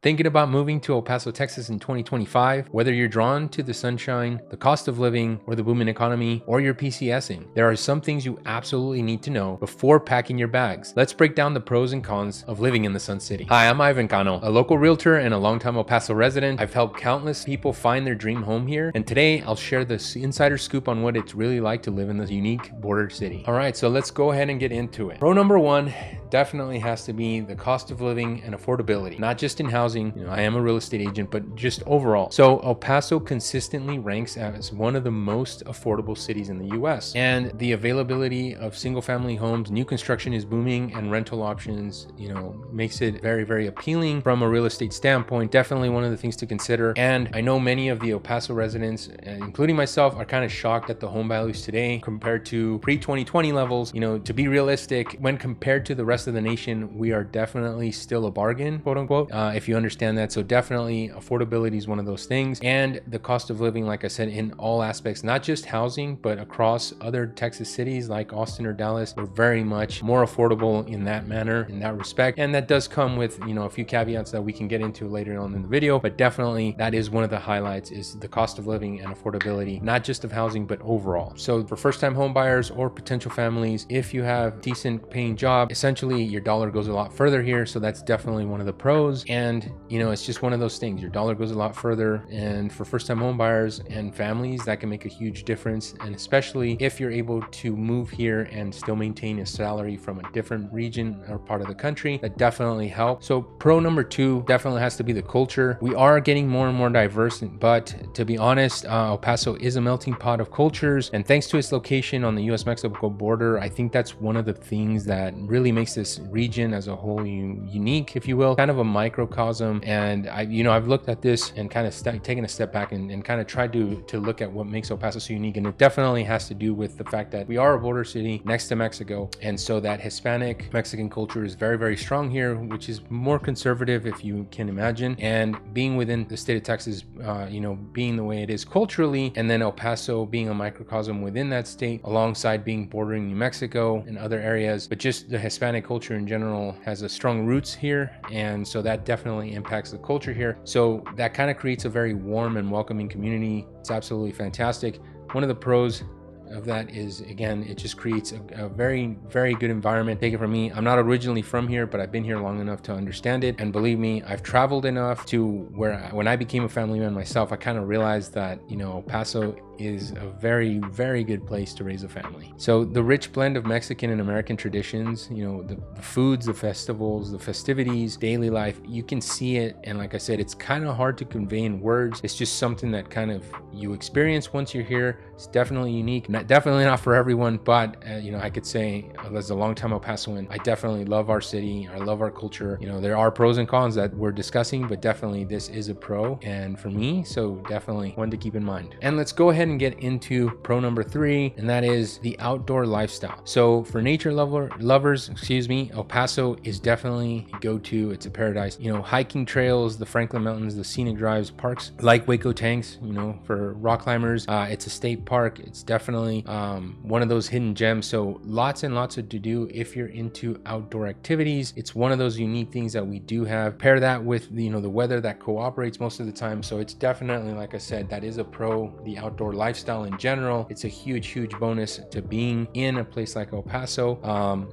Thinking about moving to El Paso, Texas in 2025? Whether you're drawn to the sunshine, the cost of living, or the booming economy, or you're PCSing, there are some things you absolutely need to know before packing your bags. Let's break down the pros and cons of living in the Sun City. Hi, I'm Ivan Cano, a local realtor and a longtime El Paso resident. I've helped countless people find their dream home here, and today I'll share the insider scoop on what it's really like to live in this unique border city. All right, so let's go ahead and get into it. Pro number one definitely has to be the cost of living and affordability, not just in housing. I am a real estate agent, but just overall. So El Paso consistently ranks as one of the most affordable cities in the US, and the availability of single family homes, new construction is booming, and rental options, makes it very, very appealing from a real estate standpoint. Definitely one of the things to consider. And I know many of the El Paso residents, including myself, are kind of shocked at the home values today compared to pre-2020 levels. To be realistic, when compared to the rest of the nation, we are definitely still a bargain, quote unquote, if you understand that. So definitely affordability is one of those things, and the cost of living, like I said, in all aspects, not just housing, but across other Texas cities like Austin or Dallas, are very much more affordable in that manner, in that respect. And that does come with, a few caveats that we can get into later on in the video, but definitely that is one of the highlights, is the cost of living and affordability, not just of housing, but overall. So for first-time home buyers or potential families, if you have decent paying job, essentially your dollar goes a lot further here. So that's definitely one of the pros. And it's just one of those things, your dollar goes a lot further. And for first-time home buyers and families, that can make a huge difference. And especially if you're able to move here and still maintain a salary from a different region or part of the country, that definitely helps. So pro number two definitely has to be the culture. We are getting more and more diverse, but to be honest, El Paso is a melting pot of cultures. And thanks to its location on the US-Mexico border, I think that's one of the things that really makes this region as a whole unique, if you will, kind of a microcosm. And I've looked at this and kind of taken a step back and kind of tried to look at what makes El Paso so unique. And it definitely has to do with the fact that we are a border city next to Mexico. And so that Hispanic Mexican culture is very, very strong here, which is more conservative, if you can imagine. And being within the state of Texas, being the way it is culturally, and then El Paso being a microcosm within that state, alongside being bordering New Mexico and other areas, but just the Hispanic culture in general has a strong roots here. And so that definitely impacts the culture here. So that kind of creates a very warm and welcoming community. It's absolutely fantastic. One of the pros of that is, again, it just creates a very, very good environment. Take it from me, I'm not originally from here, but I've been here long enough to understand it. And believe me, I've traveled enough to where when I became a family man myself, I kind of realized that, El Paso is a very, very good place to raise a family. So the rich blend of Mexican and American traditions, the foods, the festivals, the festivities, daily life, you can see it. And like I said, it's kind of hard to convey in words. It's just something that kind of you experience once you're here. It's definitely unique. Definitely not for everyone, but I could say as a longtime El Pasoan, I definitely love our city. I love our culture. There are pros and cons that we're discussing, but definitely this is a pro, and for me, so definitely one to keep in mind. And let's go ahead and get into pro number three, and that is the outdoor lifestyle. So for nature lovers, El Paso is definitely a go-to. It's a paradise. Hiking trails, the Franklin Mountains, the scenic drives, parks like Waco Tanks, for rock climbers. It's a state park. It's definitely one of those hidden gems. So lots and lots to do if you're into outdoor activities. It's one of those unique things that we do have. Pair that with the weather that cooperates most of the time. So it's definitely, like I said, that is a pro. The outdoor lifestyle in general, it's a huge bonus to being in a place like El Paso.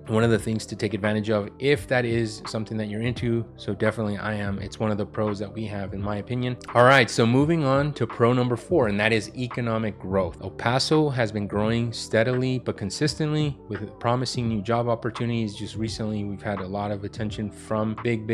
One of the things to take advantage of if that is something that you're into. So definitely I am. It's one of the pros that we have, in my opinion. All right, so moving on to pro number four, and that is economic growth. El Paso has been growing steadily but consistently with promising new job opportunities. Just recently, we've had a lot of attention from big,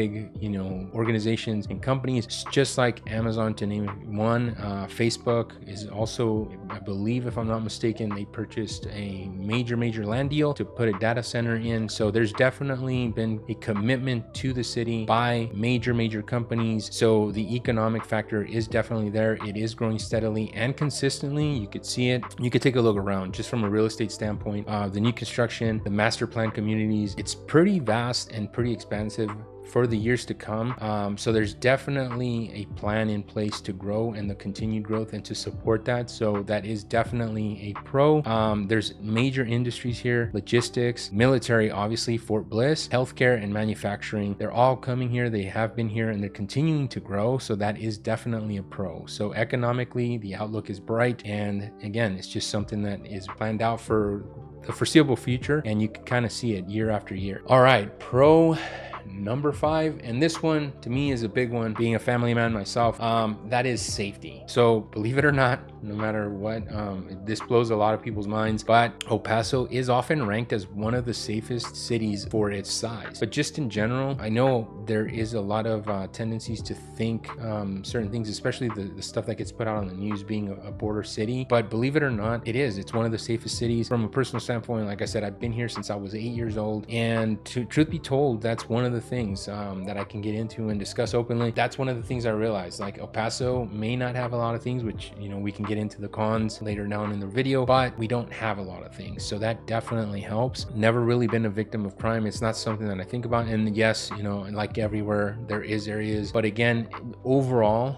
organizations and companies, just like Amazon, to name one. Facebook is also, I believe, if I'm not mistaken, they purchased a major land deal to put a data center in. So there's definitely been a commitment to the city by major companies. So the economic factor is definitely there. It is growing steadily and consistently. You could see it. You could take a look around just from a real estate standpoint. The new construction, the master plan communities, it's pretty vast and pretty expansive for the years to come. So there's definitely a plan in place to grow and the continued growth and to support that. So that is definitely a pro. There's major industries here: logistics, military, obviously, Fort Bliss, healthcare, and manufacturing. They're all coming here. They have been here and they're continuing to grow. So that is definitely a pro. So economically, the outlook is bright. And again, it's just something that is planned out for the foreseeable future, and you can kind of see it year after year. All right, pro number 5, and this one to me is a big one, being a family man myself. That is safety. So believe it or not, no matter what, this blows a lot of people's minds, but El Paso is often ranked as one of the safest cities for its size. But just in general, I know there is a lot of tendencies to think certain things, especially the stuff that gets put out on the news, being a border city. But believe it or not, it's one of the safest cities from a personal standpoint. Like I said, I've been here since I was 8 years old, and truth be told, that's one of the things that I can get into and discuss openly. That's one of the things I realized. Like, El Paso may not have a lot of things, which, you know, we can get into the cons later down in the video, but we don't have a lot of things, so that definitely helps. Never really been a victim of crime. It's not something that I think about. And yes, you know, like everywhere, there is areas, but again, overall,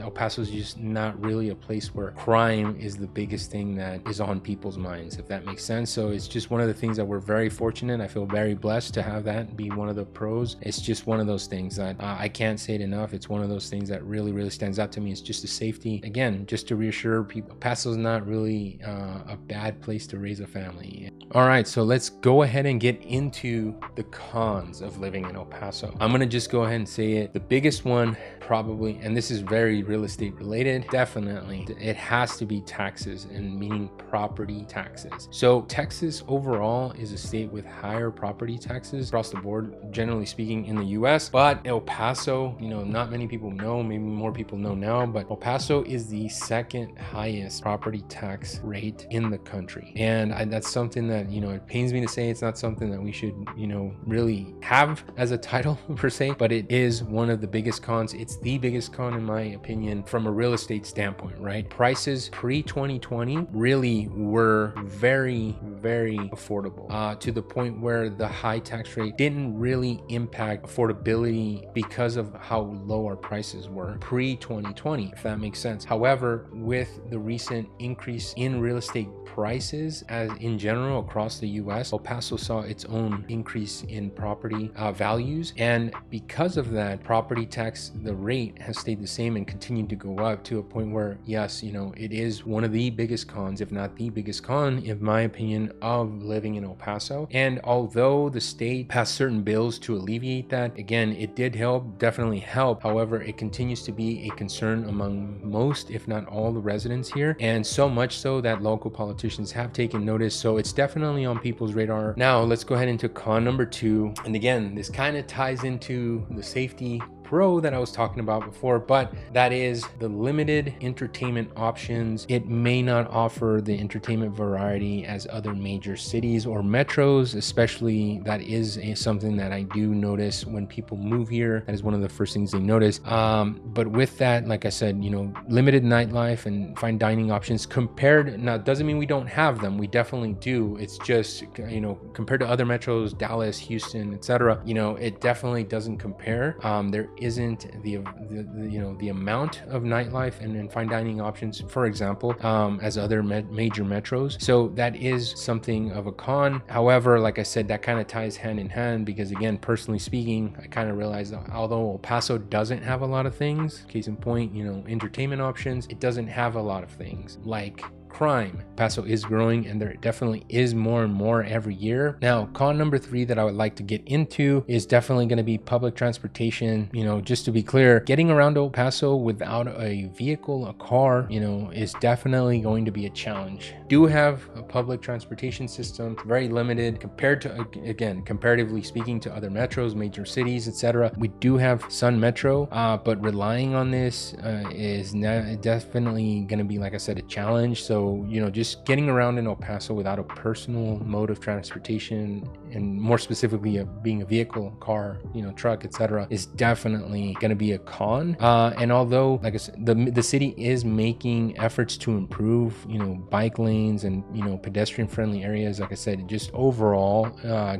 El Paso is just not really a place where crime is the biggest thing that is on people's minds, if that makes sense. So it's just one of the things that we're very fortunate. I feel very blessed to have that be one of the pros. It's just one of those things that I can't say it enough. It's one of those things that really, really stands out to me. It's just the safety. Again, just to reassure people, Paso's not really a bad place to raise a family. All right, so let's go ahead and get into the cons of living in El Paso. I'm gonna just go ahead and say it. The biggest one, probably, and this is very real estate related, definitely, it has to be taxes, and meaning property taxes. So Texas overall is a state with higher property taxes across the board, generally speaking, in the US. But El Paso, you know, not many people know, maybe more people know now, but El Paso is the second highest property tax rate in the country. And that's something that, you know, it pains me to say. It's not something that we should, you know, really have as a title per se, but it is one of the biggest cons. It's the biggest con, in my opinion, from a real estate standpoint, right? Prices pre-2020 really were very, very affordable, to the point where the high tax rate didn't really impact affordability because of how low our prices were pre-2020, if that makes sense. However, with the recent increase in real estate prices as in general across the US, El Paso saw its own increase in property values, and because of that, property tax, the rate has stayed the same and continued to go up to a point where, yes, you know, it is one of the biggest cons, if not the biggest con, in my opinion, of living in El Paso. And although the state passed certain bills to alleviate that, again, it did help, definitely help. However, it continues to be a concern among most, if not all, the residents here, and so much so that local politicians have taken notice. So it's definitely on people's radar. Now let's go ahead into con number 2, and again, this kind of ties into the safety pro that I was talking about before, but that is the limited entertainment options. It may not offer the entertainment variety as other major cities or metros, especially. That is something that I do notice when people move here. That is one of the first things they notice. But with that, like I said, you know, limited nightlife and fine dining options compared, now it doesn't mean we don't have them. We definitely do. It's just, you know, compared to other metros, Dallas, Houston, etc., you know, it definitely doesn't compare. There isn't the you know, the amount of nightlife and fine dining options, for example, as other major metros. So that is something of a con. However, like I said, that kind of ties hand in hand, because again, personally speaking, I kind of realized that although El Paso doesn't have a lot of things, case in point, you know, entertainment options, it doesn't have a lot of things like crime. Paso is growing, and there definitely is more and more every year. Now, con number 3 that I would like to get into is definitely going to be public transportation. You know, just to be clear, getting around El Paso without a vehicle, a car, you know, is definitely going to be a challenge. Do have a public transportation system, very limited compared to, again, comparatively speaking, to other metros, major cities, etc. We do have Sun Metro, but relying on this is definitely going to be, like I said, a challenge. So so, you know, just getting around in El Paso without a personal mode of transportation, and more specifically being a vehicle, car, you know, truck, etc., is definitely going to be a con. And although, like I said, the city is making efforts to improve, you know, bike lanes and, you know, pedestrian friendly areas, like I said, just overall,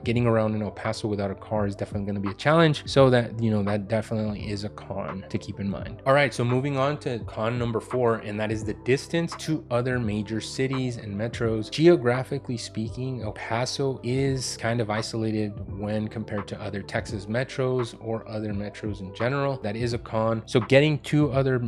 getting around in El Paso without a car is definitely going to be a challenge. So that, you know, that definitely is a con to keep in mind. All right, so moving on to con number 4, and that is the distance to other major cities and metros. Geographically speaking, El Paso is kind of isolated when compared to other Texas metros or other metros in general. That is a con. So getting to other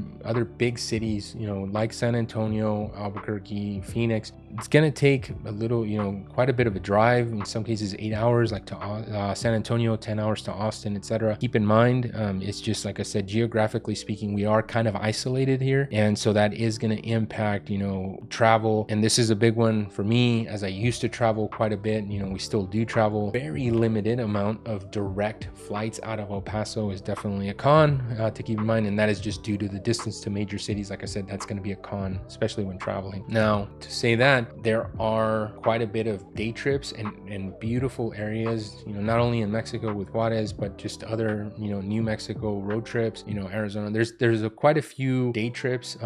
big cities, you know, like San Antonio, Albuquerque, Phoenix, it's going to take a little, you know, quite a bit of a drive, in some cases 8 hours, like to San Antonio, 10 hours to Austin, etc. Keep in mind, it's just, like I said, geographically speaking, we are kind of isolated here, and so that is going to impact, you know, travel. And this is a big one for me, as I used to travel quite a bit. You know, we still do travel. Very limited amount of direct flights out of El Paso is definitely a con to keep in mind, and that is just due to the distance to major cities. Like I said, that's going to be a con, especially when traveling. Now, to say that, there are quite a bit of day trips and beautiful areas, you know, not only in Mexico with Juarez, but just other, you know, New Mexico road trips, you know, Arizona. There's quite a few day trips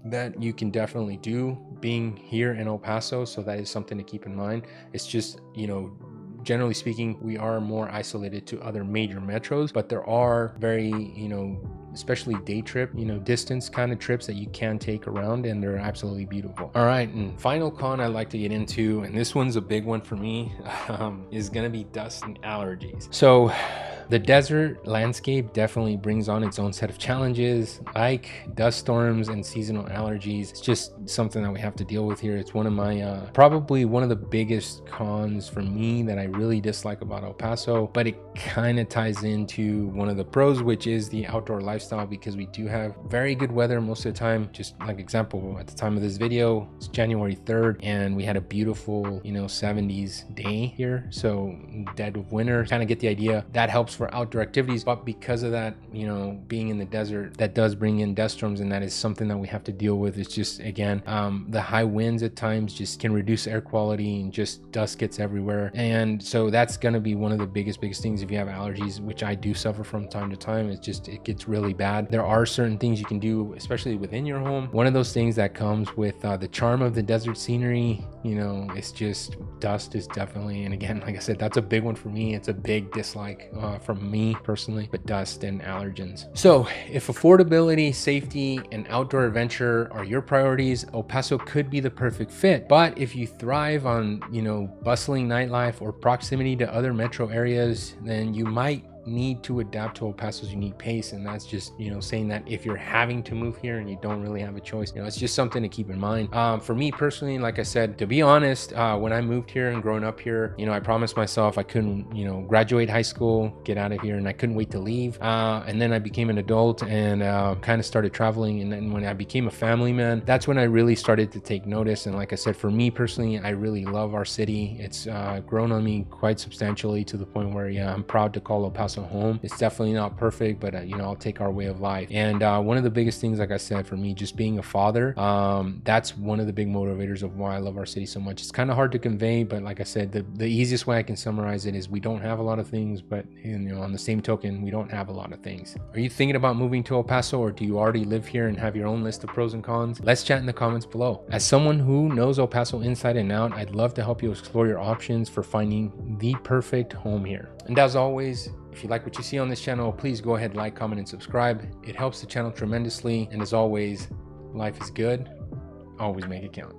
that you can definitely do being here in El Paso. So that is something to keep in mind. It's just, you know, generally speaking, we are more isolated to other major metros, but there are very, you know, especially day trip, you know, distance kind of trips that you can take around, and they're absolutely beautiful. All right, and final con I'd like to get into, and this one's a big one for me, is gonna be dust and allergies. So the desert landscape definitely brings on its own set of challenges, like dust storms and seasonal allergies. It's just something that we have to deal with here. It's one of my, probably one of the biggest cons for me that I really dislike about El Paso, but it kind of ties into one of the pros, which is the outdoor lifestyle, because we do have very good weather most of the time. Just like example, at the time of this video, it's January 3rd, and we had a beautiful, you know, 70s day here. So dead of winter, kind of get the idea. That helps for outdoor activities, but because of that, you know, being in the desert, that does bring in dust storms, and that is something that we have to deal with. It's just, again, the high winds at times just can reduce air quality, and just dust gets everywhere. And so that's going to be one of the biggest things if you have allergies, which I do suffer from time to time. It's just, it gets really bad. There are certain things you can do, especially within your home. One of those things that comes with the charm of the desert scenery, you know, it's just, dust is definitely, and again, like I said, that's a big one for me. It's a big dislike from me personally, but dust and allergens. So if affordability, safety, and outdoor adventure are your priorities, El Paso could be the perfect fit. But if you thrive on, you know, bustling nightlife or proximity to other metro areas, then you might need to adapt to El Paso's unique pace. And that's just, you know, saying that if you're having to move here and you don't really have a choice, you know, it's just something to keep in mind. For me personally, like I said, to be honest, when I moved here and growing up here, you know, I promised myself I couldn't, you know, graduate high school, get out of here, and I couldn't wait to leave. And then I became an adult and kind of started traveling. And then when I became a family man, that's when I really started to take notice. And like I said, for me personally, I really love our city. It's grown on me quite substantially, to the point where, yeah, I'm proud to call El Paso home. It's definitely not perfect, but you know, I'll take our way of life. And one of the biggest things, like I said, for me, just being a father, that's one of the big motivators of why I love our city so much. It's kind of hard to convey, but like I said, the easiest way I can summarize it is we don't have a lot of things, but, you know, on the same token, we don't have a lot of things. Are you thinking about moving to El Paso, or do you already live here and have your own list of pros and cons? Let's chat in the comments below. As someone who knows El Paso inside and out, I'd love to help you explore your options for finding the perfect home here. And as always, if you like what you see on this channel, please go ahead, like, comment, and subscribe. It helps the channel tremendously. And as always, life is good. Always make it count.